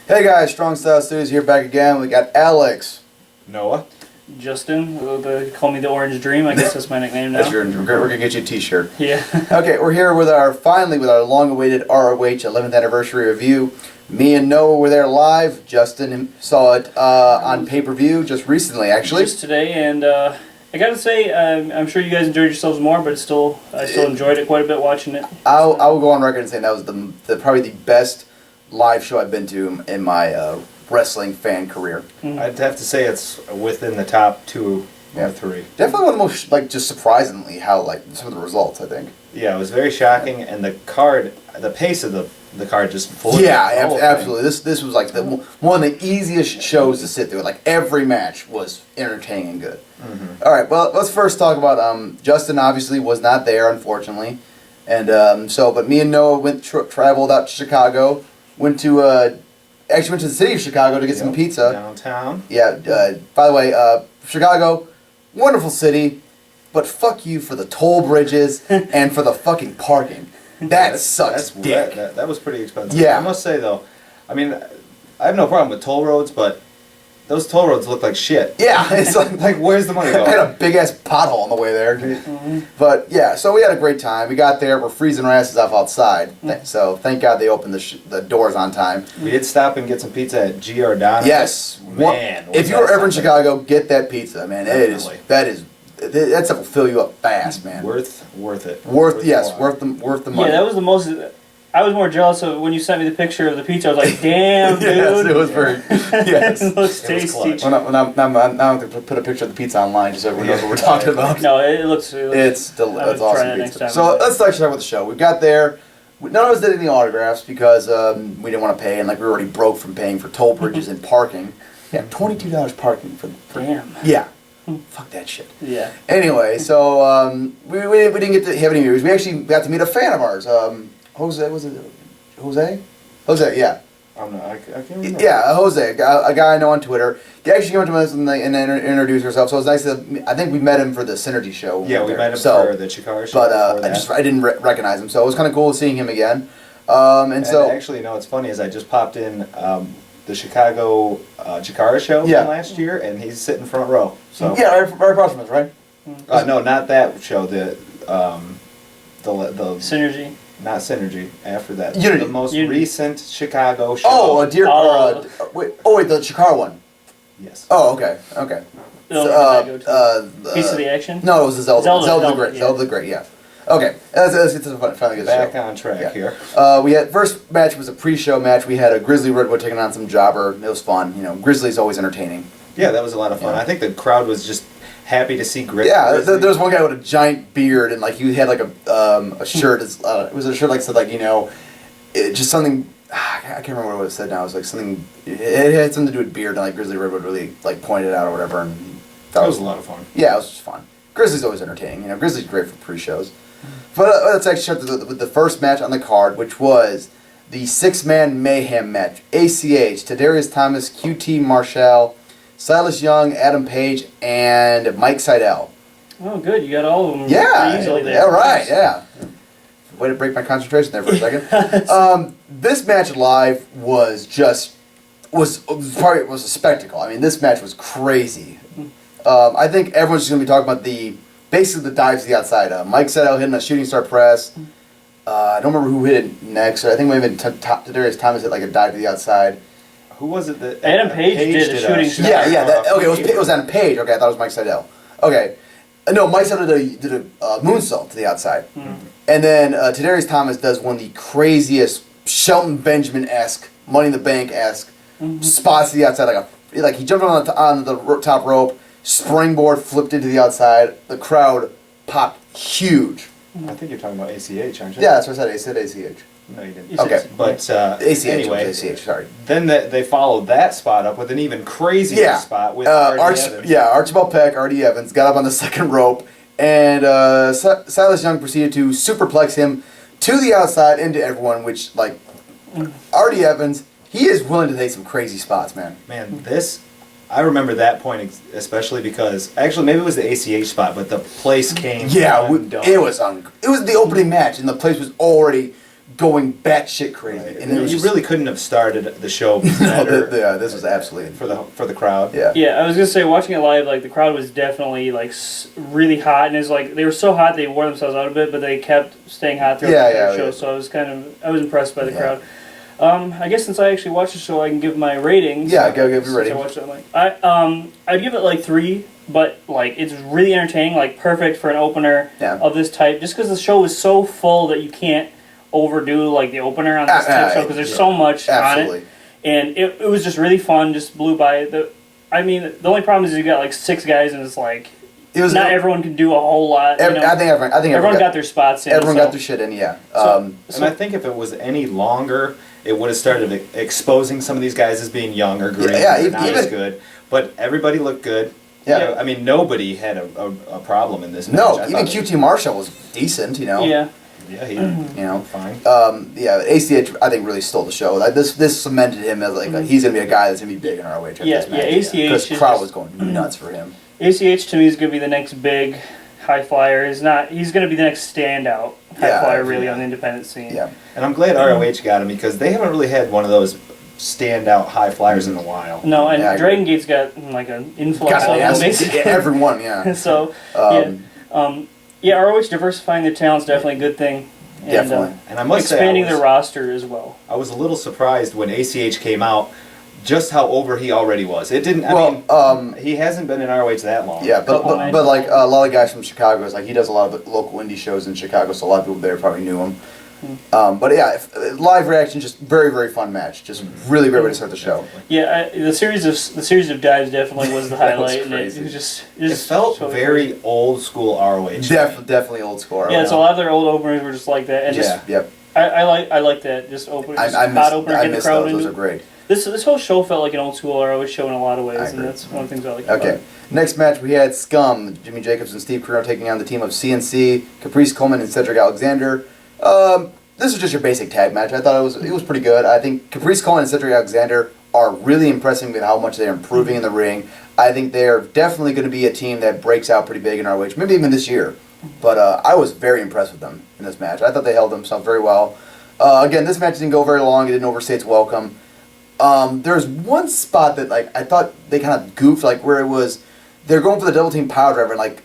Hey guys, Strong Style Studios here back again. We got Alex. Noah. Justin, they call me the Orange Dream. I guess that's my nickname now. That's your, we're gonna get you a T-shirt. Yeah. Okay, we're here with our long-awaited ROH 11th anniversary review. Me and Noah were there live. Justin saw it on pay-per-view just recently, actually. Just today, and I gotta say, I'm sure you guys enjoyed yourselves more, but I still enjoyed it quite a bit watching it. I will go on record and say that was probably the best live show I've been to in my wrestling fan career. Mm-hmm. I'd have to say it's within the top 2 or 3. Definitely one of the most, just surprisingly how, some of the results, I think. Yeah, it was very shocking, and the card, the pace of the card just flew. Yeah, absolutely. This was one of the easiest shows to sit through. Every match was entertaining and good. Mm-hmm. All right, well, let's first talk about Justin. Obviously, was not there, unfortunately, and but me and Noah traveled out to Chicago. Went to the city of Chicago to get some pizza. Downtown. Yeah. By the way, Chicago, wonderful city, but fuck you for the toll bridges and for the fucking parking. That sucks dick. That was pretty expensive. Yeah. I must say though, I mean, I have no problem with toll roads, but those toll roads look like shit. Yeah, it's like where's the money going? I had a big ass pothole on the way there. Mm-hmm. But yeah, so we had a great time. We got there, we're freezing our asses off outside. So thank God they opened the doors on time. We did stop and get some pizza at Giordano's. Yes, Man. If you're ever in Chicago, get that pizza, man. Definitely. That stuff will fill you up fast, man. Worth it. Worth the money. Yeah, that was the most. I was more jealous of when you sent me the picture of the pizza. I was like, "Damn, dude!" Yes, it was very. Yes, it looks It was tasty. clutch. I'm going to put a picture of the pizza online just so everyone knows what we're talking about. No, it looks. It's I would awesome try that next pizza. time. So let's actually start with the show. We got there. None of us did any autographs because we didn't want to pay, and we were already broke from paying for toll bridges and parking. Yeah, $22 parking for. Damn. Yeah. Fuck that shit. Yeah. Anyway, so we didn't get to have any interviews. We actually got to meet a fan of ours. Jose, was it Jose? Jose, yeah. I can't remember. Yeah, Jose, a guy I know on Twitter. He actually came up to us and introduced herself. So it was nice to. I think we met him for the Synergy show. Yeah, we met him for the Chicago show. But I didn't recognize him, so it was kind of cool seeing him again. And actually, what's funny is I just popped in the Chicago Chikara show from last year, and he's sitting front row. So yeah, right across from us, right? No, not that show. The Synergy. Not Synergy. After that, Unity. The most recent Chicago show. Oh, wait, the Chikara one. Yes. Oh, okay. Piece of the Action? No, it was the Zelda the Great. Yeah. Zelda the Great, yeah. Okay, let's get to the finally get Back show. on track here. We had first match was a pre-show match. We had a Grizzly Redwood taking on some jobber. It was fun. Grizzly's always entertaining. Yeah, that was a lot of fun. Yeah. I think the crowd was just happy to see Grizzly. Yeah, there was one guy with a giant beard and he had a shirt. It was a shirt said just something. I can't remember what it said now. It was something. It had something to do with beard, and Grizzly Redwood really pointed it out or whatever. And that was a lot of fun. Yeah, it was just fun. Grizzly's always entertaining. Grizzly's great for pre-shows. But let's actually start with the first match on the card, which was the 6-man Mayhem match. ACH, Tadarius Thomas, QT Marshall, Silas Young, Adam Page, and Mike Sydal. Oh, good. You got all of them Yeah, easily there. Yeah, right, yeah. Way to break my concentration there for a second. This match live was a spectacle. I mean, this match was crazy. I think everyone's just going to be talking about basically the dives to the outside. Mike Sydal hitting a shooting star press. I don't remember who hit it next. I think maybe Tadarius Thomas hit a dive to the outside. Who was it that Adam Page did a shooting star? Yeah. It was Adam Page. Okay, I thought it was Mike Sydal. Okay. No, Mike Sydal did a moonsault to the outside. Mm-hmm. And then Tadarius Thomas does one of the craziest Shelton Benjamin-esque, Money in the Bank-esque spots to the outside. He jumped on the top rope, springboard, flipped into the outside. The crowd popped huge. I think you're talking about ACH, aren't you? Yeah, that's what I said. I said ACH. No, you didn't. Okay. But ACH, anyway, ACH, sorry. Then they followed that spot up with an even crazier spot with Evans. Yeah, Archibald Peck, R.D. Evans, got up on the second rope, and Silas Young proceeded to superplex him to the outside into everyone, which, R.D. Evans, he is willing to take some crazy spots, man. Man, I remember that point especially because, actually, maybe it was the ACH spot, but the place came undone. It was the opening match, and the place was already going batshit crazy. And it was you just, really couldn't have started the show better. this was absolutely for the crowd. Yeah. Yeah, I was gonna say watching it live, like the crowd was definitely like really hot, and it's like they were so hot they wore themselves out a bit, but they kept staying hot throughout the entire show. So I was impressed by the crowd. I guess since I actually watched the show, I can give my ratings. Yeah, go give your rating. I watched it, I'd give it like 3, but like it's really entertaining, like perfect for an opener of this type. Just because the show was so full that you can't overdo like the opener on this type show because there's so much on it, and it was just really fun. Just blew by. The only problem is you got like 6 guys, and it's like not everyone can do a whole lot. I think everyone got their spots in. Everyone got their shit in, yeah. And I think if it was any longer, it would have started exposing some of these guys as being young or green, not as good. But everybody looked good. Yeah, I mean nobody had a problem in this match. No, even QT Marshall was decent, Yeah. Yeah, he, fine. ACH I think really stole the show. Like, this cemented him as like he's gonna be a guy that's gonna be big in ROH. ACH because the crowd was going nuts for him. ACH to me is gonna be the next big high flyer. He's gonna be the next standout high flyer really on the independent scene. Yeah, and I'm glad ROH got him because they haven't really had one of those standout high flyers in a while. No, and Dragon Gate's got like an influx of them basically. Everyone, yeah. So ROH diversifying their talent's definitely a good thing. And, definitely. And I must expanding their roster as well. I was a little surprised when ACH came out, just how over he already was. It didn't. He hasn't been in ROH that long. Yeah, but like a lot of guys from Chicago, it's like he does a lot of local indie shows in Chicago, so a lot of people there probably knew him. But yeah, live reaction, just very very fun match, just really great way to start the show. Yeah, the series of dives definitely was the highlight, and it felt very old school ROH. Definitely old school ROH. Yeah, so a lot of their old openers were just like that, and I like that, just opening, hot opener, getting the crowd into. Those are great. This whole show felt like an old school ROH show in a lot of ways, and that's one of the things I like. Okay, next match we had S.C.U.M, Jimmy Jacobs and Steve Carino taking on the team of CNC, Caprice, Coleman, and Cedric Alexander. This was just your basic tag match. I thought it was pretty good. I think Caprice, Coleman, and Cedric Alexander are really impressing with how much they're improving in the ring. I think they're definitely going to be a team that breaks out pretty big in ROH, maybe even this year. But I was very impressed with them in this match. I thought they held themselves very well. Again, this match didn't go very long. It didn't overstay its welcome. There's one spot that I thought they kind of goofed, where it was they're going for the double team power driver, and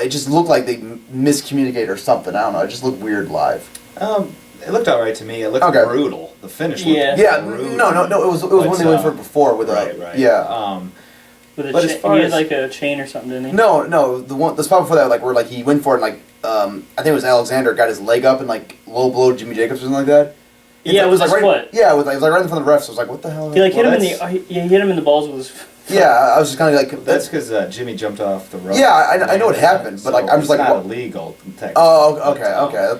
it just looked like they miscommunicated or something. I don't know. It just looked weird live. It looked alright to me. It looked brutal. The finish looked brutal. No. It was when they went for it before with right. Yeah. But he had like a chain or something, didn't he? No. The spot before that, where he went for it, and I think it was Alexander got his leg up and low blow Jimmy Jacobs or something like that. Yeah, it was his foot. Yeah, it was right in front of the refs. So I was like, what the hell? He hit him in the balls with his foot. Yeah, I was just kind of that's because Jimmy jumped off the rope. Yeah, I know what happened, but I'm just it's not what? illegal. Oh, okay.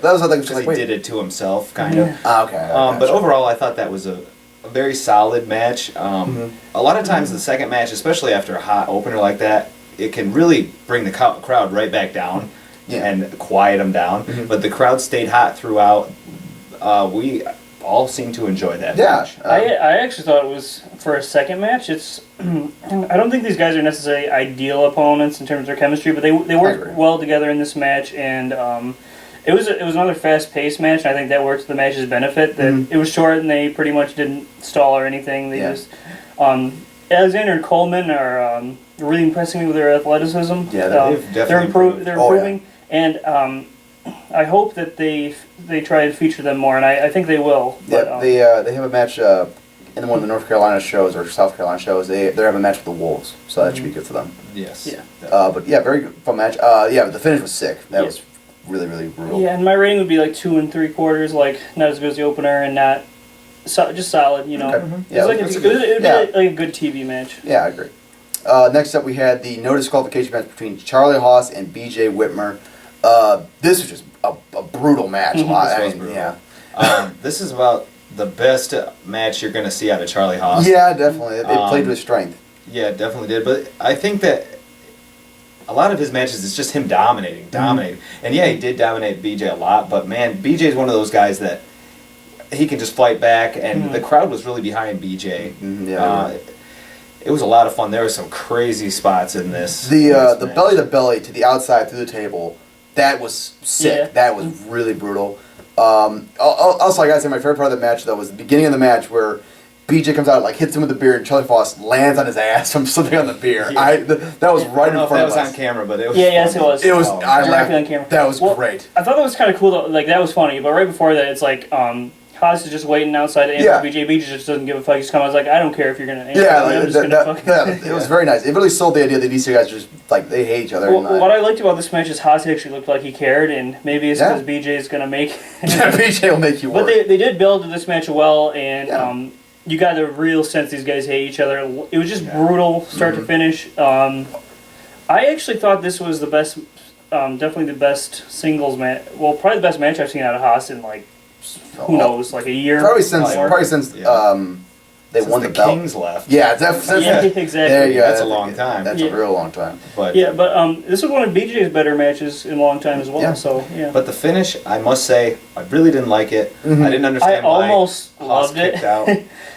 That was because he did it to himself, kind of. Okay. But overall, I thought that was a very solid match. A lot of times, the second match, especially after a hot opener like that, it can really bring the crowd right back down and quiet them down. But the crowd stayed hot throughout. We all seem to enjoy that match. I actually thought it was, for a second match, it's I don't think these guys are necessarily ideal opponents in terms of their chemistry, but they worked well together in this match, and it was another fast-paced match, and I think that worked to the match's benefit. That it was short, and they pretty much didn't stall or anything. They just Alexander and Coleman are really impressing me with their athleticism. Yeah, they're improving, and I hope that they try to feature them more, and I think they will. But, they have a match in one of the North Carolina shows or South Carolina shows. They have a match with the Wolves, so that should be good for them. Yes. Yeah. But yeah, very good fun match. But the finish was sick. That was really really brutal. Yeah, and my rating would be 2 3/4, not as good as the opener, and not just solid. You know, Okay. it would be like a good TV match. Yeah, I agree. Next up, we had the no disqualification match between Charlie Haas and B.J. Whitmer. This was just a brutal match. This is about the best match you're going to see out of Charlie Haas. Yeah, definitely. It played to his strength. Yeah, it definitely did. But I think that a lot of his matches is just him dominating. And yeah, he did dominate BJ a lot, but man, BJ is one of those guys that he can just fight back, and the crowd was really behind BJ. It was a lot of fun. There were some crazy spots in this. The belly to belly to the outside through the table, that was sick. Yeah. That was really brutal. Also, I gotta say, my favorite part of the match though was the beginning of the match where BJ comes out, like hits him with the beer, and Charlie Foss lands on his ass from slipping on the beer. Yeah. That was right in front of us. That was on camera, but it was. Yes, it was. It was. Oh, I laughed. on camera. That was great. I thought that was kind of cool though. Like that was funny, but right before that, it's like Haas is just waiting outside to answer BJ. BJ just doesn't give a fuck. He's coming. I was like, I don't care if you're gonna answer. It was very nice. It really sold the idea that these two guys just like they hate each other. Well, what I liked about this match is Haas actually looked like he cared, and maybe it's because BJ is gonna make. BJ will make you work. But they did build to this match well, and you got a real sense these guys hate each other. It was just brutal, start to finish. I actually thought this was the best, definitely the best singles match. Well, probably the best match I've seen out of Haas in like, who knows, like a year. Probably since they won the belt. Kings left. Yeah, exactly. There you go. That's a long time. That's a real long time. But this was one of BJ's better matches in a long time as well. Yeah. So yeah. But the finish, I must say, I really didn't like it. Mm-hmm. I didn't understand why almost Haas loved it. kicked out.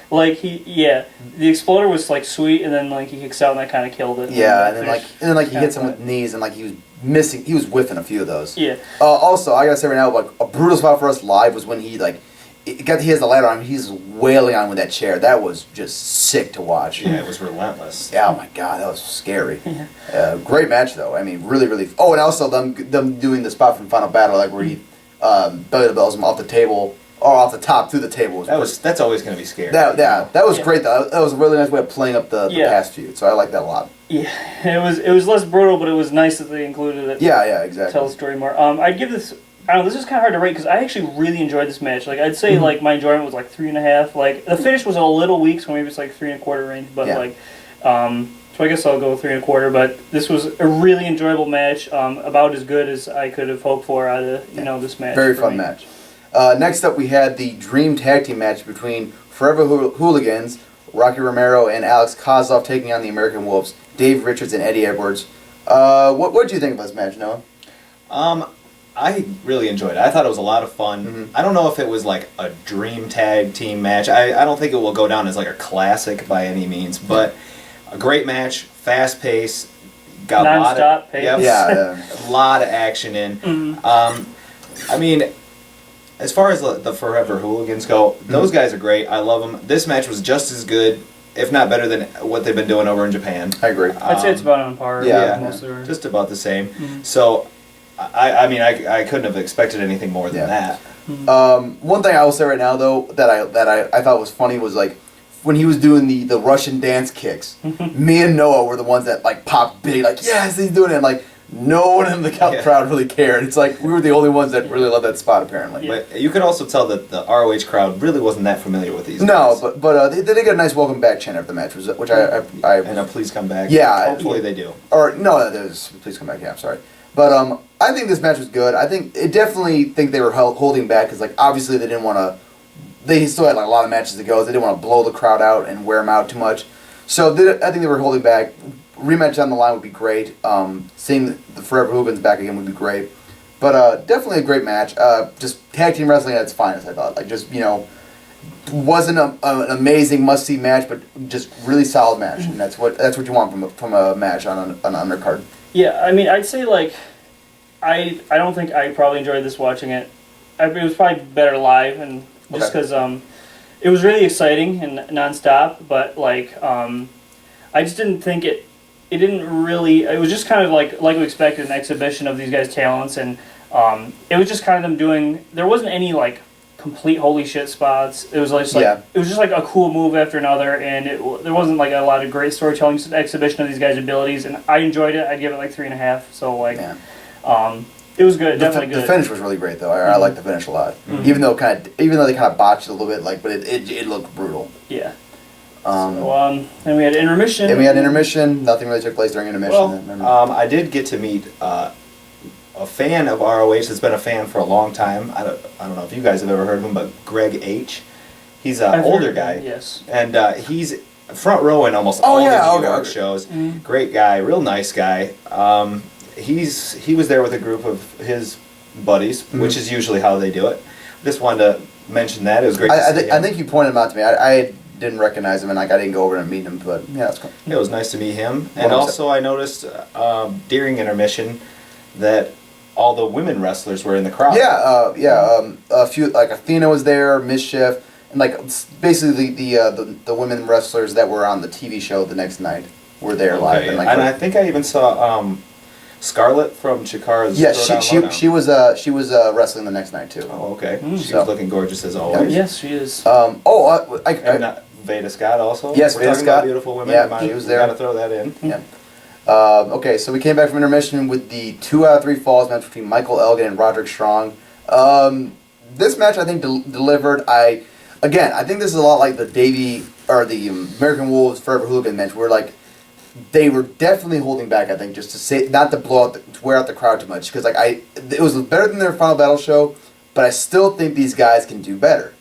Like the exploder was like sweet, and then like he kicks out, and that kind of killed it. Yeah, and then he hits him with knees, and like he was missing. He was whiffing a few of those. Yeah. Also, I gotta say right now, like a brutal spot for us live was when he has the ladder on him. He's wailing on with that chair. That was just sick to watch. Yeah, it was relentless. Yeah, oh my god, that was scary. Great match though. I mean, really, really. Oh, and also them doing the spot from Final Battle, like where he belly to bells him off the table. Or off the top through the table. That's always going to be scary. That was great though. That was a really nice way of playing up the past feud. So I like that a lot. Yeah, it was less brutal, but it was nice that they included it. Yeah, exactly. Tell the story more. I'd give this. I don't know. This is kind of hard to rate because I actually really enjoyed this match. Like I'd say, like my enjoyment was like 3.5. Like the finish was a little weak, so maybe it's like 3.25 range. But so I guess I'll go 3.25. But this was a really enjoyable match. About as good as I could have hoped for out of this match. Very fun match. Next up, we had the Dream Tag Team match between Forever Hooligans, Rocky Romero, and Alex Kozlov taking on the American Wolves, Dave Richards and Eddie Edwards. What did you think of this match, Noah? I really enjoyed it. I thought it was a lot of fun. Mm-hmm. I don't know if it was like a dream tag team match. I don't think it will go down as like a classic by any means, but a great match, fast pace, got non-stop pace. A lot of action in. Mm-hmm. I mean, as far as the Forever Hooligans go, those guys are great. I love them. This match was just as good, if not better, than what they've been doing over in Japan. I agree. I'd say it's about on par. Just about the same. Mm-hmm. So, I mean, I couldn't have expected anything more than that. Mm-hmm. One thing I will say right now, though, that I thought was funny was like when he was doing the Russian dance kicks. Me and Noah were the ones that like popped big, like yes, he's doing it, and, like. No one in the crowd really cared. It's like we were the only ones that really loved that spot, apparently. But you could also tell that the ROH crowd really wasn't that familiar with these. No, guys. but they did get a nice welcome back chant after the match, which I and a please come back. Yeah, hopefully they do. Or no, there's please come back. Yeah, I'm sorry, but I think this match was good. I definitely think they were holding back because like obviously they didn't want to. They still had like a lot of matches to go. They didn't want to blow the crowd out and wear them out too much. So I think they were holding back. Rematch down the line would be great. Seeing the Forever Hooligans back again would be great. But definitely a great match. Just tag team wrestling at its finest, I thought. Like just wasn't an amazing must-see match, but just really solid match, and that's what you want from a match on an undercard. Yeah, I mean, I'd say like I don't think I probably enjoyed this watching it. It was probably better live, and just because it was really exciting and nonstop, but like I just didn't think it didn't really. It was just kind of like we expected, an exhibition of these guys' talents, and it was just kind of them doing. There wasn't any like complete holy shit spots. It was just like it was just like a cool move after another, and there wasn't like a lot of great storytelling. Just an exhibition of these guys' abilities, and I enjoyed it. I'd give it like 3.5. So like, it was good. Definitely good. The finish was really great though. I like the finish a lot, even though they kind of botched it a little bit. Like, but it looked brutal. Yeah. And we had intermission. Nothing really took place during intermission. Well, I did get to meet a fan of ROH that's been a fan for a long time. I don't know if you guys have ever heard of him, but Greg H. He's an older guy. Yes. And he's front row in almost all the New York shows. Mm-hmm. Great guy, real nice guy. He was there with a group of his buddies, which is usually how they do it. Just wanted to mention that. It was great to see him. I think you pointed him out to me. I didn't recognize him, and I didn't go over and meet him, but yeah, that's cool. It was nice to meet him. And also I noticed during intermission that all the women wrestlers were in the crowd. A few, like Athena was there, Mischief, and like basically the women wrestlers that were on the TV show the next night were there live. And, like, and I think I even saw Scarlett from Chikara's. She was wrestling the next night too. Oh, okay. She was looking gorgeous as always. Yes, she is. And Veda Scott also. Yes, Veda Scott. Beautiful women. Yeah, she was there. Got to throw that in. Yeah. Okay, so we came back from intermission with the 2 out of 3 falls match between Michael Elgin and Roderick Strong. This match, I think, delivered. I think this is a lot like the the American Wolves Forever Hooligan match, where like they were definitely holding back. I think just to say not to to wear out the crowd too much, because it was better than their Final Battle show, but I still think these guys can do better.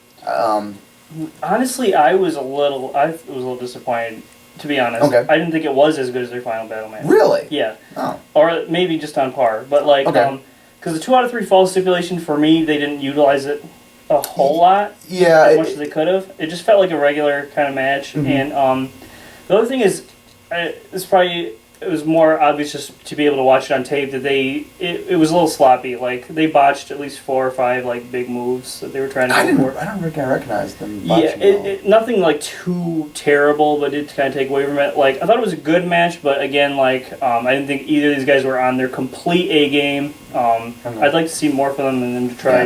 Honestly, I was a little disappointed. To be honest, okay. I didn't think it was as good as their Final Battle match. Really? Yeah. Oh. Or maybe just on par, but like, because the 2 out of 3 falls stipulation for me, they didn't utilize it a whole lot. Yeah. As much as they could have. It just felt like a regular kind of match, and the other thing is, it was more obvious just to be able to watch it on tape that it was a little sloppy. Like they botched at least 4 or 5 like big moves that they were trying to go for. I don't recognize them. Yeah, nothing like too terrible, but it kind of take away from it. Like I thought it was a good match, but again, like I didn't think either of these guys were on their complete A game. I'd like to see more from them and then to try.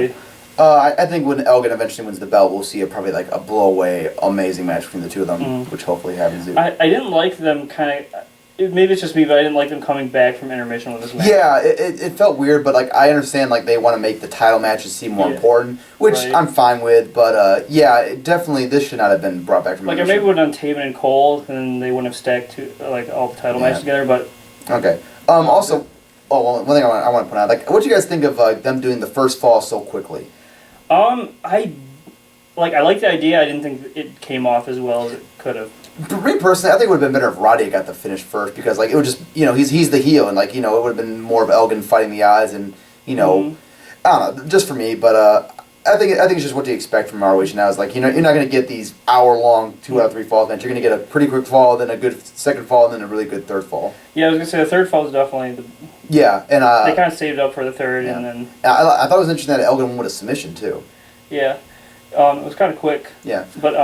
Yeah. I think when Elgin eventually wins the belt, we'll see probably like a blow-away, amazing match between the two of them, which hopefully happens. I didn't like them kind of. Maybe it's just me, but I didn't like them coming back from intermission with this match. Yeah, it felt weird, but like I understand like they want to make the title matches seem more important, which I'm fine with. But definitely this should not have been brought back from intermission. Like I maybe would have done Taven and Cole, and they wouldn't have stacked like all the title matches together. But okay. Also, one thing I want to point out, like, what do you guys think of them doing the first fall so quickly? I like the idea. I didn't think it came off as well as it could have. For me personally, I think it would have been better if Roddy got the finish first, because like it would just he's the heel, and like it would have been more of Elgin fighting the odds, and I don't know, just for me, but I think it's just what to expect from ROH now. Is like you're not going to get these hour-long 2 out of 3 falls match. You're going to get a pretty quick fall, then a good second fall, and then a really good third fall. Yeah, I was going to say the third fall was definitely and they kind of saved up for the third, and then I thought it was interesting that Elgin won with a submission too. Yeah, it was kind of quick. Yeah, but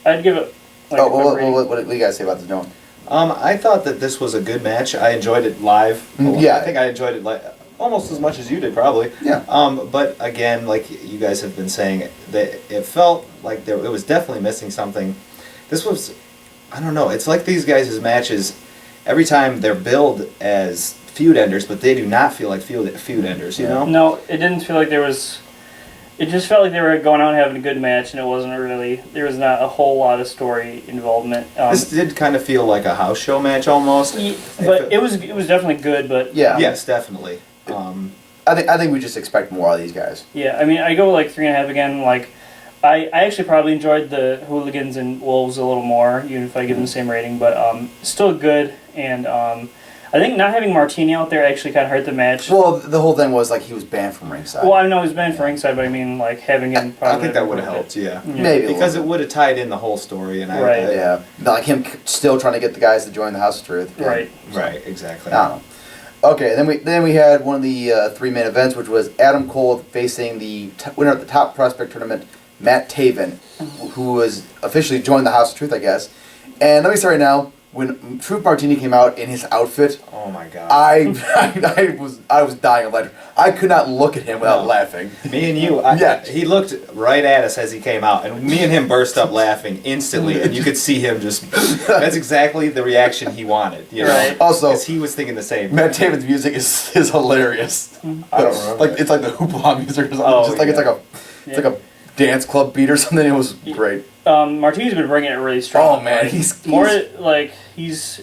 I'd give it. Like what do you guys say about this, Dylan? I thought that this was a good match. I enjoyed it live. Yeah, I think I enjoyed it almost as much as you did, probably. Yeah. But again, like you guys have been saying, that it felt like it was definitely missing something. This was, I don't know. It's like these guys' matches. Every time they're billed as feud enders, but they do not feel like feud enders. You know? No, it didn't feel like there was. It just felt like they were going out and having a good match, and it wasn't really. There was not a whole lot of story involvement. This did kind of feel like a house show match almost. But it was definitely good. But yes, definitely. I think we just expect more out of these guys. Yeah, I mean, I go like 3.5 again. Like, I actually probably enjoyed the Hooligans and Wolves a little more, even if I give them the same rating. But still good, and I think not having Martini out there actually kind of hurt the match. Well, the whole thing was like he was banned from ringside. Well, I know he was banned from ringside, but I mean like having him. I think that would have helped. Yeah, maybe because it would have tied in the whole story, and like him still trying to get the guys to join the House of Truth. Yeah. Right, exactly. I don't know. Okay, then we had one of the 3 main events, which was Adam Cole facing the winner of the Top Prospect Tournament, Matt Taven, who was officially joined the House of Truth, I guess. And let me start right now. When Truth Martini came out in his outfit, oh my god, I was dying of laughter. I could not look at him without laughing. Me and you, he looked right at us as he came out, and me and him burst up laughing instantly, and you could see him just. That's exactly the reaction he wanted, you know. Right. Also, because he was thinking the same. Matt Taven's music is hilarious. I don't remember. Like it's like the hoopla music or something. It's like a dance club beat or something. It was great. Martini's been bringing it really strong. Oh man, he's more like he's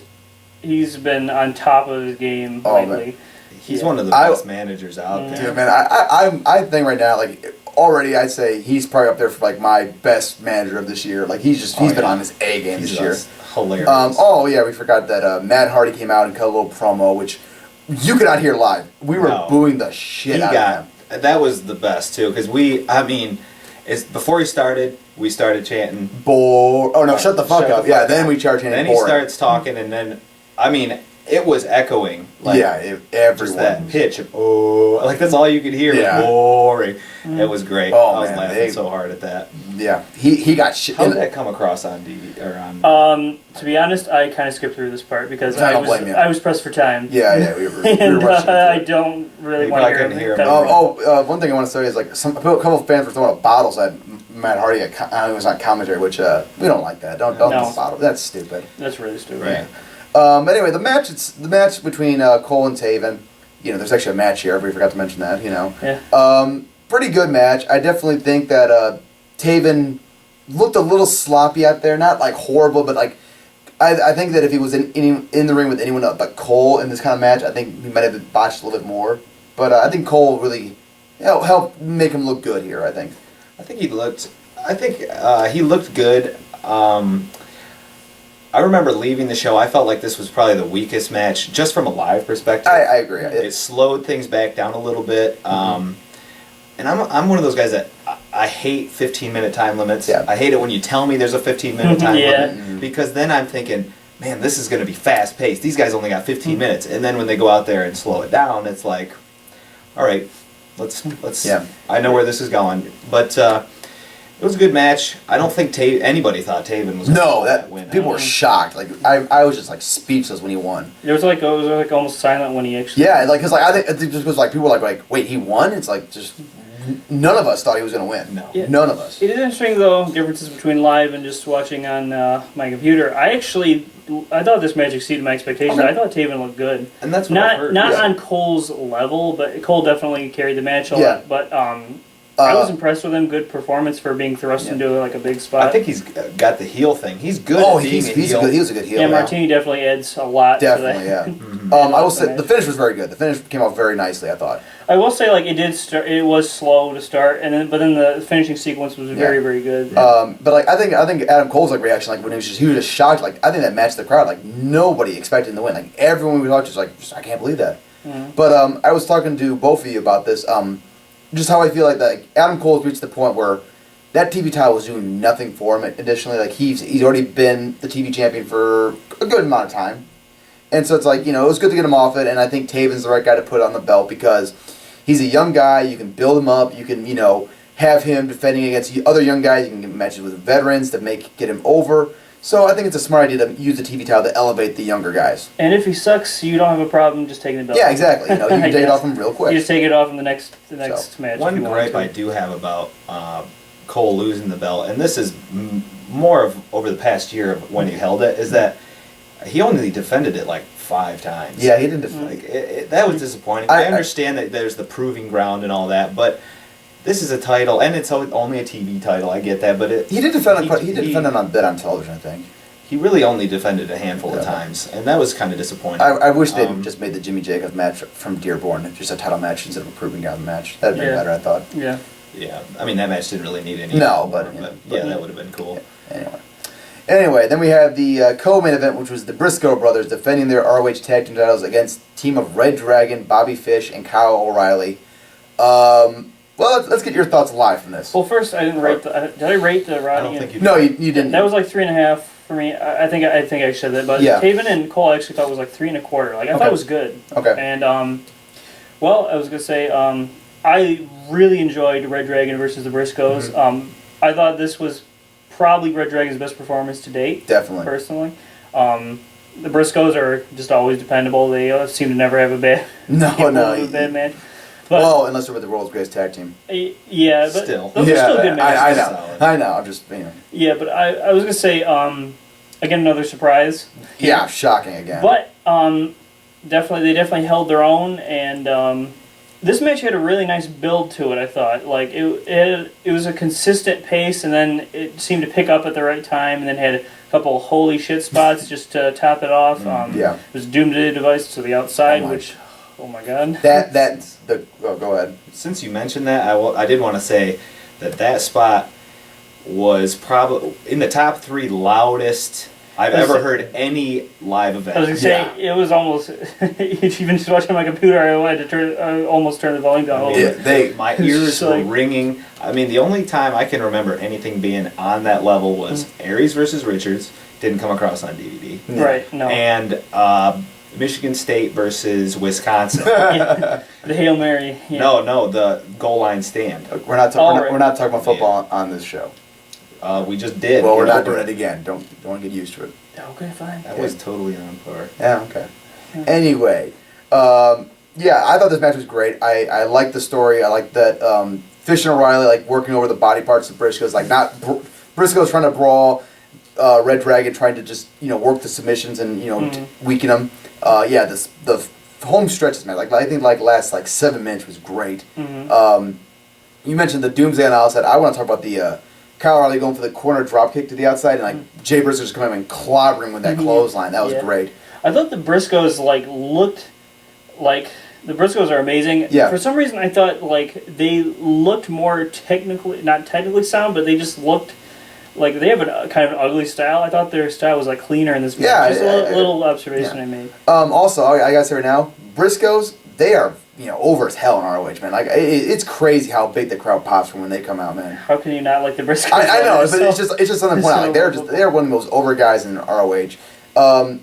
been on top of his game lately. Man. He's one of the best managers out there. Dude, man, I think right now, like already, I'd say he's probably up there for like my best manager of this year. Like he's been on his A game this year. Hilarious. We forgot that Matt Hardy came out and cut a little promo, which you could not hear live. We were booing the shit out of him. That was the best too, because before he started, we started chanting. Oh no! Shut the fuck up! Yeah, then we started chanting. Then he starts talking, and then, it was echoing. Like, just everyone. that pitch of, oh, like that's all you could hear. Yeah. Boring. It was great. Oh, I was man, laughing so hard at that. Yeah, he got shit. How did that come across on DVD or on? To be honest, I kind of skipped through this part because I don't blame you. I was pressed for time. Yeah, we were And rushing through I it. don't really You want probably to couldn't hear hear him. One thing I want to say is like a couple of fans were throwing up bottles at Matt Hardy. It was on commentary, which we don't like that. Don't No. throw bottles. That's stupid. That's really stupid. Right. Anyway, the match between Cole and Taven. You know, there's actually a match here. We forgot to mention that. You know. Yeah. Pretty good match. I definitely think that Taven looked a little sloppy out there. Not like horrible, but like I think that if he was in the ring with anyone else but Cole in this kind of match, I think he might have botched a little bit more. But I think Cole really helped make him look good here. I think. I think he looked good. I remember leaving the show. I felt like this was probably the weakest match, just from a live perspective. I agree. It slowed things back down a little bit. And I'm one of those guys that I hate 15-minute time limits. Yeah. I hate it when you tell me there's a 15-minute time Yeah. limit, because then I'm thinking, man, this is going to be fast paced. These guys only got 15 minutes, and then when they go out there and slow it down, it's like, all right, let's. Yeah. I know where this is going, but it was a good match. I don't think anybody thought Taven was No, going that to win. people were shocked. Like I was just like speechless when he won. It was like almost silent when he actually. Yeah, like because like I think it just was like people were like wait, he won? It's like just none of us thought he was gonna win. No. Yeah. None of us. It is interesting though, differences between live and just watching on my computer. I thought this match exceeded my expectations. Okay. I thought Taven looked good. And that's what I've heard. Not Yeah. on Cole's level, but Cole definitely carried the match a Yeah. lot. But I was impressed with him. Good performance for being thrust into like a big spot. I think he's got the heel thing. He's good Oh, at being he's a a heel. good. He was a good heel. Yeah, yeah. Martini definitely adds a lot. Definitely, to that. yeah. I will say the finish was very good. The finish came out very nicely. I thought. I will say like it did start. It was slow to start, and then the finishing sequence was very very good. But like I think Adam Cole's like reaction, like when he was just shocked. Like I think that matched the crowd. Like nobody expected him to win. Like everyone we watched was like, I can't believe that. But I was talking to both of you about this. Just how I feel like Adam Cole's reached the point where that TV title was doing nothing for him. Additionally, like he's already been the TV champion for a good amount of time, and so it's like it was good to get him off it. And I think Taven's the right guy to put on the belt because he's a young guy. You can build him up. You can have him defending against other young guys. You can get matches with veterans to get him over. So I think it's a smart idea to use the TV title to elevate the younger guys. And if he sucks, you don't have a problem just taking the belt. Yeah, exactly. You can take it off him real You quick. just take it off in the next match. One if you want gripe to. I do have about Cole losing the belt, and this is more of over the past year of when he held it, is that he only defended it like 5 times. Yeah, he didn't defend. Like that was disappointing. I understand that there's the proving ground and all that, but this is a title, and it's only a TV title. I get that, but He did defend it. He did defend it on television, I think. He really only defended a handful of times, and that was kind of disappointing. I wish they'd just made the Jimmy Jacobs match from Dearborn just a title match instead of a proving ground match. That'd been better, I thought. Yeah. Yeah, I mean that match didn't really need any. No, more, but yeah, that would have been cool. Anyway, then we have the co-main event, which was the Briscoe Brothers defending their ROH tag team titles against a team of reDRagon, Bobby Fish, and Kyle O'Reilly. Well, let's get your thoughts live from this. Well, first I didn't rate the. Did I rate the Roddy? I don't think you. No, you didn't. That was like 3.5 for me. I think I said that, but Taven and Cole I actually thought was like 3.25. Like I thought it was good. Okay. And well, I was gonna say I really enjoyed reDRagon versus the Briscoes. I thought this was probably reDRagon's best performance to date. Definitely. Personally, the Briscoes are just always dependable. They seem to never have a bad bad match. But, well, unless they're with the world's greatest tag team. Yeah, but still. those are still good matches. I know. I'm just Yeah, but I was gonna say again another surprise. Yeah, shocking again. But they definitely held their own, and this match had a really nice build to it. I thought it was a consistent pace, and then it seemed to pick up at the right time, and then had a couple of holy shit spots just to top it off. It was Doomsday device to the outside, which. Oh my god. Go ahead. Since you mentioned that, I did want to say that spot was probably in the top 3 loudest I've ever heard any live event. I was gonna say it was almost even just watching my computer. I almost turned the volume down a little bit. My ears were ringing. I mean, the only time I can remember anything being on that level was Aries versus Richards. Didn't come across on DVD. Right. No. And Michigan State versus Wisconsin. The Hail Mary. Yeah. No, the goal line stand. We're not talking about football on this show. We just did. Well, we're not doing it again. Don't get used to it. Okay, fine. That was totally on par. Yeah. Okay. Anyway, yeah, I thought this match was great. I liked the story. I liked that Fish and O'Reilly like working over the body parts of Briscoe's like not Briscoe's trying to brawl. reDRagon trying to just work the submissions and weaken them. Yeah, the home stretches, man. Like I think last 7 minutes was great. You mentioned the Doomsday analysis. I want to talk about the Kyle O'Reilly going for the corner drop kick to the outside and Jay Briscoe just coming in and clobbering with that clothesline. That was great. I thought the Briscoes looked like the Briscoes are amazing. Yeah. For some reason, I thought they looked more not technically sound, but they just looked like they have a kind of an ugly style. I thought their style was cleaner in this match. Yeah, just a little observation I made. Also, I gotta say right now, Briscoes, they are over as hell in ROH, man. It's crazy how big the crowd pops from when they come out, man. How can you not like the Briscoes? I know, but it's just something to point out. They're one of the most over guys in ROH.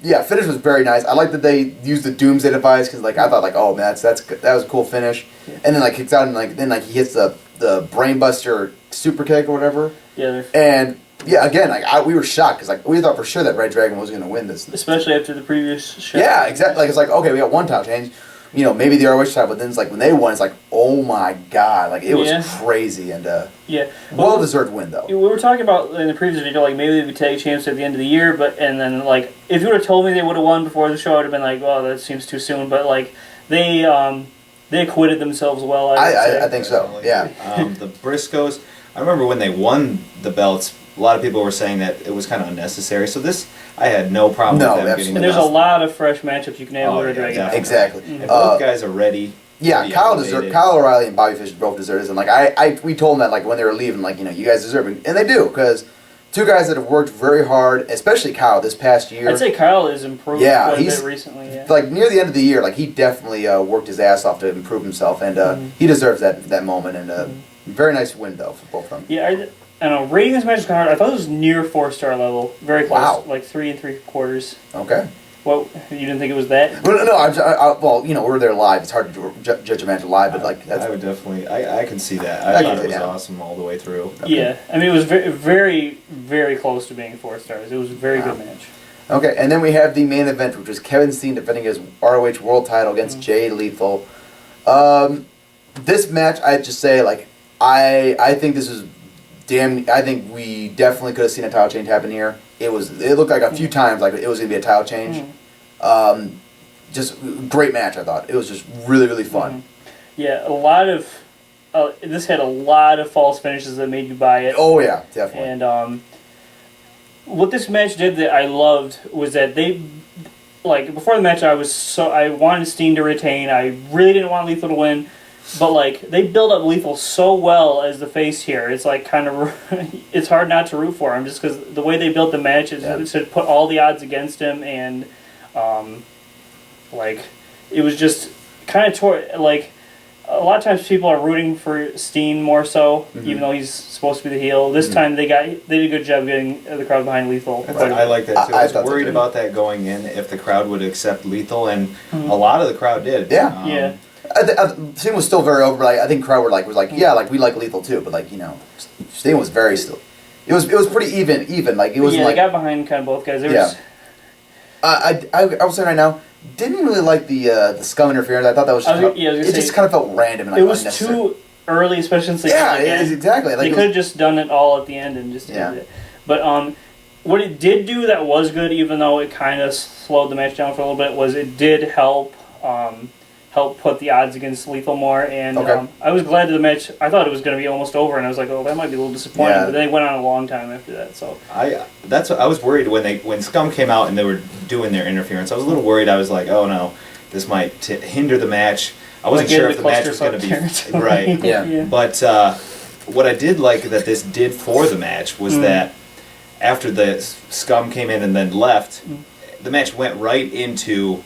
Yeah, finish was very nice. I like that they used the Doomsday device because I thought oh man, that was a cool finish. Yeah. And then kicks out and then he hits the brainbuster super kick or whatever. Yeah. And yeah, again we were shocked because we thought for sure that reDRagon was going to win this. Especially after the previous show. Yeah, exactly. It's okay, we got one title change. Maybe the ROH title, but then it's when they won, it's oh my god, it was crazy and well deserved win though. We were talking about in the previous video, maybe they would take champs at the end of the year, and then if you would have told me they would have won before the show, I would have been well, that seems too soon. But they acquitted themselves well. I think so. Yeah. The Briscoes. I remember when they won the belts. A lot of people were saying that it was kind of unnecessary. So I had no problem with them getting the there's belts. a lot of fresh matchups you can have with reDRagon. Yeah, exactly. And both guys are ready. Yeah, Kyle O'Reilly and Bobby Fish both deserve this. And we told them that when they were leaving, you guys deserve it. And they do, because two guys that have worked very hard, especially Kyle this past year. I'd say Kyle has improved quite a bit recently. Yeah. Near the end of the year, he definitely worked his ass off to improve himself. And he deserves that moment. And very nice win, though, for both of them. Yeah, I don't know. Rating this match was kind of hard. I thought it was near 4-star level. Very close. Wow. 3 3/4. Okay. Well, you didn't think it was that? Well, no, we were there live. It's hard to judge a match live, but that's... I would definitely... I can see that. I thought it was awesome all the way through. Okay. Yeah. I mean, it was very, very, very close to being 4 stars. It was a very good match. Okay, and then we have the main event, which was Kevin Steen defending his ROH World title against Jay Lethal. This match, I'd just say, I think this is... I think we definitely could have seen a title change happen here. It looked like a few times it was going to be a title change. Just great match, I thought. It was just really, really fun. Yeah, a lot of... this had a lot of false finishes that made you buy it. Oh, yeah, definitely. And what this match did that I loved was that they... before the match, I wanted Steen to retain. I really didn't want Lethal to win. But they build up Lethal so well as the face here. It's it's hard not to root for him just because the way they built the match is to put all the odds against him, and it was just kind of a lot of times people are rooting for Steen more so, even though he's supposed to be the heel. This time they did a good job getting the crowd behind Lethal. I like that too. I was worried about that going in if the crowd would accept Lethal, and a lot of the crowd did. Yeah. Steen was still very over, but I think crowd was we like Lethal too, but Steen was very still. It was pretty even. It was they got behind kind of both guys. I will say right now, didn't really like the scum interference. I thought that was just just kind of felt random and it was too early, especially since exactly. They could have just done it all at the end and just did it. But what it did do that was good, even though it kind of slowed the match down for a little bit, was it did help put the odds against Lethal more, and I was glad that the match. I thought it was going to be almost over, and I was that might be a little disappointing. But then they went on a long time after that. So I was worried when Scum came out and they were doing their interference. I was a little worried. I was oh no, this might hinder the match. I wasn't sure if the match was going to be right. Yeah. But what I did like that this did for the match was that after the Scum came in and then left, the match went right into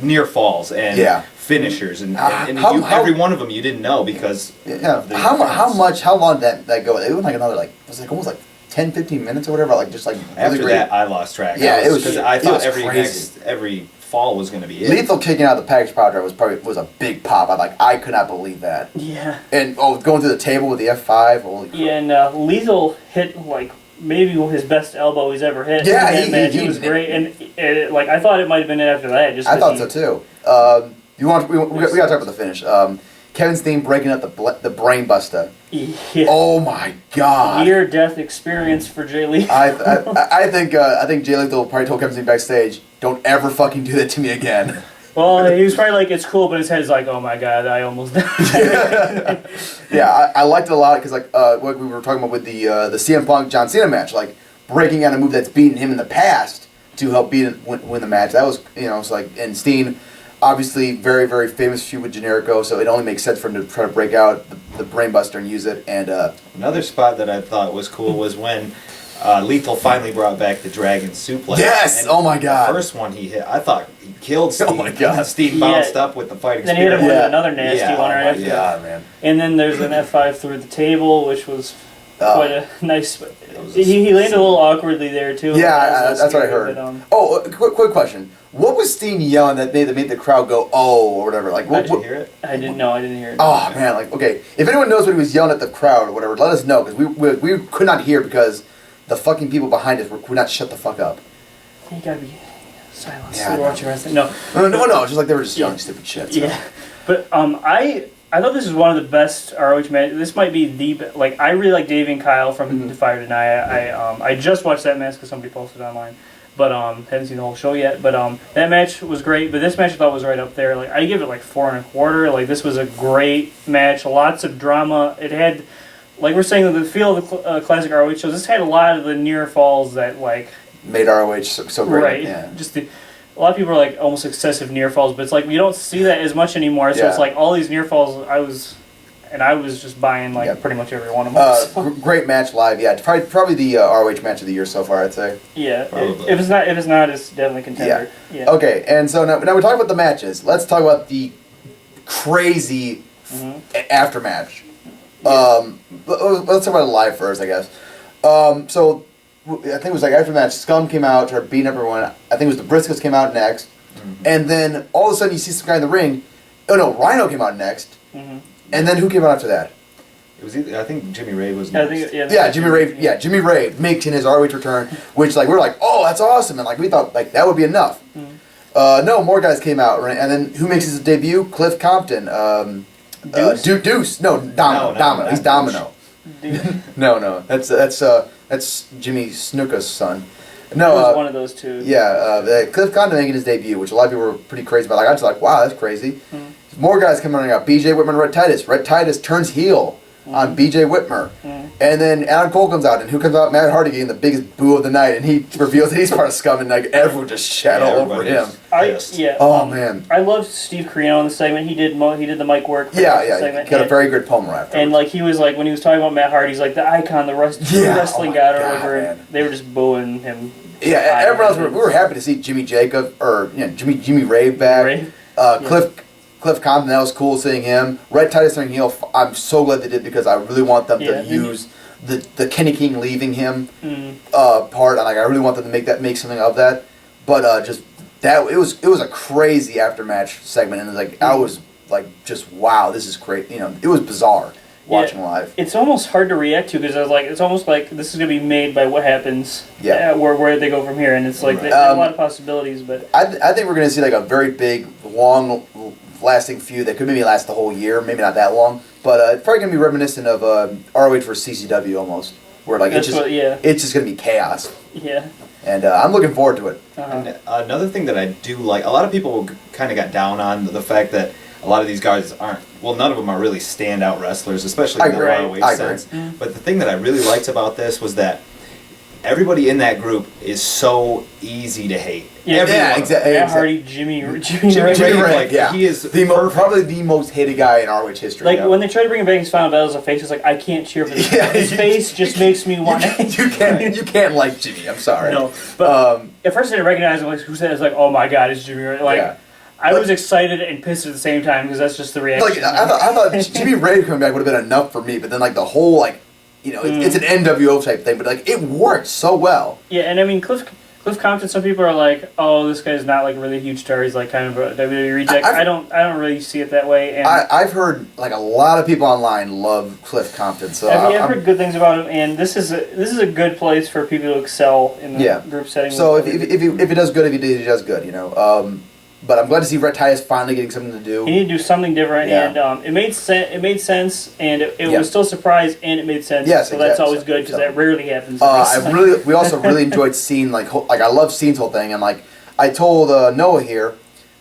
near falls and finishers and every one of them you didn't know because how long did that go? It was another almost 10, 15 minutes or whatever. Like just like really After great. that, I lost track. Yeah, it was because I it thought was crazy. every fall was going to be it. Lethal kicking out the package power drive was a big pop. I could not believe that. Yeah. And going through the table with the F5. Holy crap. Yeah, and Lethal hit like maybe his best elbow he's ever hit. Yeah, in that match. It was great, and like I thought it might have been it after that. Just I thought so too. We got to talk about the finish. Kevin Steen breaking up the brain buster. Yeah. Oh my god! Near death experience for Jay Lee. I think Jay Lethal probably told Kevin Steen backstage, "Don't ever fucking do that to me again." Well, he was probably like, "It's cool," but his head's like, "Oh my god, I almost died." Yeah, I liked it a lot because what we were talking about with the CM Punk John Cena match, like breaking out a move that's beaten him in the past to help win the match. That was it's like, and Steen. Obviously, very, very famous feud with Generico, so it only makes sense for him to try to break out the brainbuster and use it. And another spot that I thought was cool was when Lethal finally brought back the Dragon Suplex. Yes! And Oh my god! The first one he hit, I thought he killed Steen. Oh my god! Steve bounced up with the fighting Then he hit him spirit. with another nasty one right after. Yeah, man. And then there's an F5 through the table, which was quite a nice. He landed a little awkwardly there too. Yeah, that's what I heard. But, quick question. What was Steen yelling that made the crowd go, oh, or whatever? Like, Did you hear it? I didn't know. I didn't hear it. Oh, man. Like, okay. If anyone knows what he was yelling at the crowd or whatever, let us know. Because we could not hear because the fucking people behind us would not shut the fuck up. You gotta be Silas. Yeah, We're watching wrestling. No. It's just like they were just yelling stupid shit. So. Yeah. But I thought this was one of the best ROH matches. This might be the I really like Davey and Kyle from Defy or Deny. I just watched that match because somebody posted it online. But haven't seen the whole show yet. But that match was great. But this match I thought was right up there. Like I give it like 4 1/4. Like this was a great match. Lots of drama. It had, like we're saying, the feel of the classic ROH shows. This had a lot of the near falls that like made ROH so great. Right. Yeah. Just a lot of people are like almost excessive near falls, but it's like you don't see that as much anymore. So it's like all these near falls. I was just buying pretty much every one of them. So. Great match live, yeah. Probably the ROH match of the year so far, I'd say. Yeah, if it's not, it's definitely contender. Yeah. Okay, and so now we're talking about the matches. Let's talk about the crazy aftermatch. Let's talk about it live first, I guess. So I think it was like aftermatch. S.C.U.M came out, started beating up everyone. I think it was the Briscoes came out next, and then all of a sudden you see some guy in the ring. Oh no, Rhino came out next. And then who came out after that? It was I think Jimmy Rave was next. Jimmy Rave. Yeah, Jimmy Rave making his ROH return, which like we're like, oh, that's awesome, and like we thought like that would be enough. No, more guys came out, right? And then who makes his debut? Cliff Compton. Deuce. No, Domino. He's Domino. No, that's Jimmy Snuka's son. No, it was one of those two. Yeah, Cliff Compton making his debut, which a lot of people were pretty crazy about. Like I was like, wow, that's crazy. More guys coming out. BJ Whitmer and Red Titus. Red Titus turns heel on BJ Whitmer. And then Adam Cole comes out, and who comes out? Matt Hardy getting the biggest boo of the night, and he reveals that he's part of S.C.U.M, and like everyone just shat all over him. Oh man. I loved Steve Carino in the segment. He did the mic work. He got a very good promo after. And like he was like when he was talking about Matt Hardy, he's like the icon, the wrestling god or whatever. And they were just booing him. Yeah, everyone else we were happy to see Jimmy Jacob or Jimmy Rave back. Cliff Compton, that was cool seeing him. Red Titus turning heel, I'm so glad they did because I really want them to use the Kenny King leaving him part. And like I really want them to make something of that. But it was a crazy aftermatch segment, and like I was like just wow, this is great. It was bizarre watching live. It's almost hard to react to because I was like, it's almost like this is gonna be made by what happens. Where they go from here, and it's like there's a lot of possibilities. But I think we're gonna see like a very big, long lasting feud that could maybe last the whole year, maybe not that long, but it's probably gonna be reminiscent of ROH versus CCW almost, where like it's just gonna be chaos. Yeah. And I'm looking forward to it. And another thing that I do like, a lot of people kind of got down on the fact that a lot of these guys none of them are really standout wrestlers, especially in the ROH sense. But the thing that I really liked about this was that everybody in that group is so easy to hate. Exactly. Matt Hardy, Jimmy Rave. He is probably the most hated guy in ROH history. Like when they try to bring him back in his final battle as a face, it's like I can't cheer for this. His face just makes me want to. You can't like Jimmy. I'm sorry. No, but at first I didn't recognize him. Like who said? I was like, oh my god, it's Jimmy Rave. Like I was excited and pissed at the same time because that's just the reaction. Like I thought Jimmy Rave coming back would have been enough for me, but then like the whole like it's an NWO type thing, but like it worked so well. Yeah, and I mean Cliff Compton. Some people are like, "Oh, this guy's not like really a huge star. He's like kind of a WWE reject." I don't really see it that way. And I've heard like a lot of people online love Cliff Compton. So I've heard good things about him, and this is a good place for people to excel in the group setting. So if he does good, if he does good, But I'm glad to see Titus finally getting something to do. He needed to do something different, and it made sense. It made sense, and it was still a surprise, and it made sense. Yes, so that's always good because that rarely happens. We also really enjoyed Steen. Like I love Steen's whole thing, and like I told Noah here,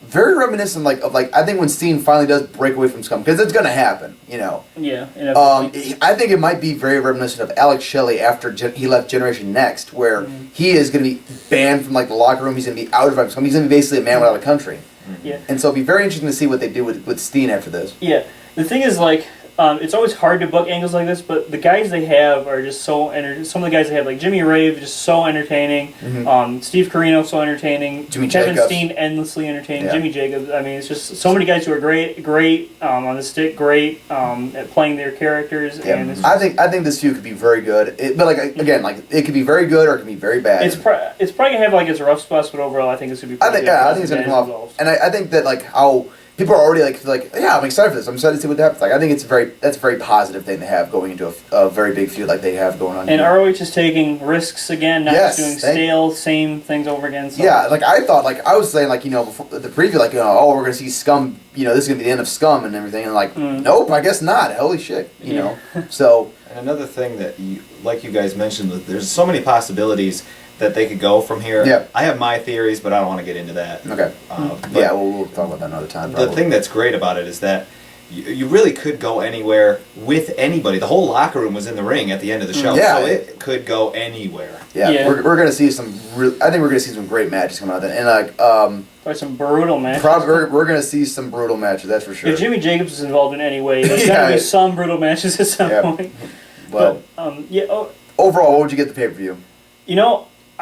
very reminiscent of I think when Steen finally does break away from Scum, because it's gonna happen, Yeah. I think it might be very reminiscent of Alex Shelley after he left Generation Next, where he is gonna be banned from the locker room. He's gonna be out of Scum. He's gonna be basically a man without a country. Yeah. And so it'll be very interesting to see what they do with Steen after this. Yeah. The thing is, it's always hard to book angles like this, but the guys they have are just so some of the guys they have, like Jimmy Rave, just so entertaining. Steve Carino, so entertaining. Kevin Steen, endlessly entertaining. Yeah. Jimmy Jacobs. I mean, it's just so many guys who are great on the stick, great at playing their characters. Yeah. And it's I think this feud could be very good. But again, it could be very good or it could be very bad. It's probably gonna have its rough spots, but overall, I think it's gonna be. I think it's gonna come off. And I think that how people are already yeah, I'm excited for this. I'm excited to see what happens. I think that's a very positive thing to have going into a very big feud like they have going on. And here. ROH is taking risks again, not just doing stale same things over again. So. Yeah, I thought I was saying before the preview we're gonna see Scum. This is gonna be the end of Scum and everything. And nope, I guess not. Holy shit, you know. So. And another thing that you guys mentioned, there's so many possibilities that they could go from here. Yeah. I have my theories, but I don't want to get into that. Okay. We'll talk about that another time. The thing that's great about it is that you really could go anywhere with anybody. The whole locker room was in the ring at the end of the show, so it could go anywhere. Yeah. We're gonna see some. I think we're gonna see some great matches come out of that, and or some brutal matches. We're gonna see some brutal matches. That's for sure. If Jimmy Jacobs is involved in any way, there's gotta be some brutal matches at some point. Well, overall, what would you get the pay-per-view?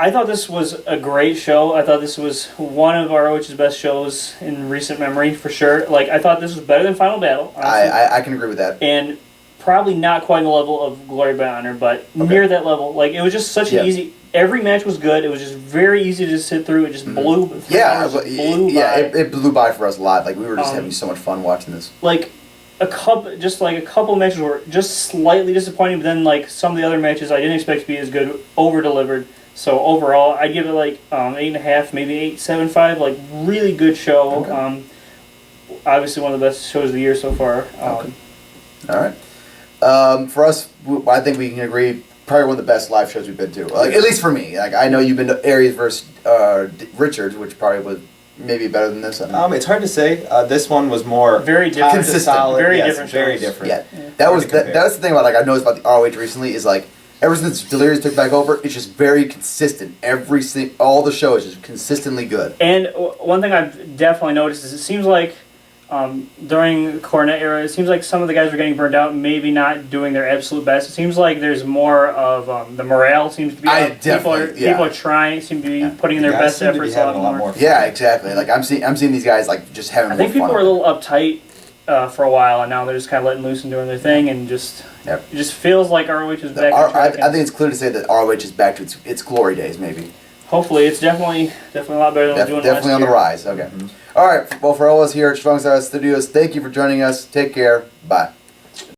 I thought this was a great show. I thought this was one of ROH's best shows in recent memory, for sure. I thought this was better than Final Battle. I can agree with that. And probably not quite the level of Glory by Honor, but near that level. It was just such an easy... Every match was good. It was just very easy to sit through. It just blew by. It blew by for us a lot. We were just having so much fun watching this. A couple matches were just slightly disappointing, but then some of the other matches I didn't expect to be as good, over-delivered. So overall, I'd give it 8.5, maybe 8.75. Really good show. Okay. Obviously one of the best shows of the year so far. Okay. All right. For us, I think we can agree. Probably one of the best live shows we've been to. At least for me. I know you've been to Aries versus Richards, which probably was maybe better than this. It's hard to say. This one was more very different, consistent, solid, very different. Yeah, that was that's the thing about I noticed about the ROH recently is ever since Delirious took back over, it's just very consistent. All the shows is just consistently good. And one thing I've definitely noticed is it seems like during the Cornette era, it seems like some of the guys are getting burned out, maybe not doing their absolute best. It seems like there's more of the morale seems to be up. People are trying, seem to be putting in their best efforts a lot more. Yeah, exactly. I'm seeing these guys just having. I think people were a little uptight for a while, and now they're just kind of letting loose and doing their thing, and just it just feels like ROH is back. I think it's clear to say that ROH is back to its glory days, maybe. Hopefully, it's definitely a lot better than it was doing last year. Definitely on the rise. Okay. All right. Well, for all of us here at Strong Style Studios, thank you for joining us. Take care. Bye.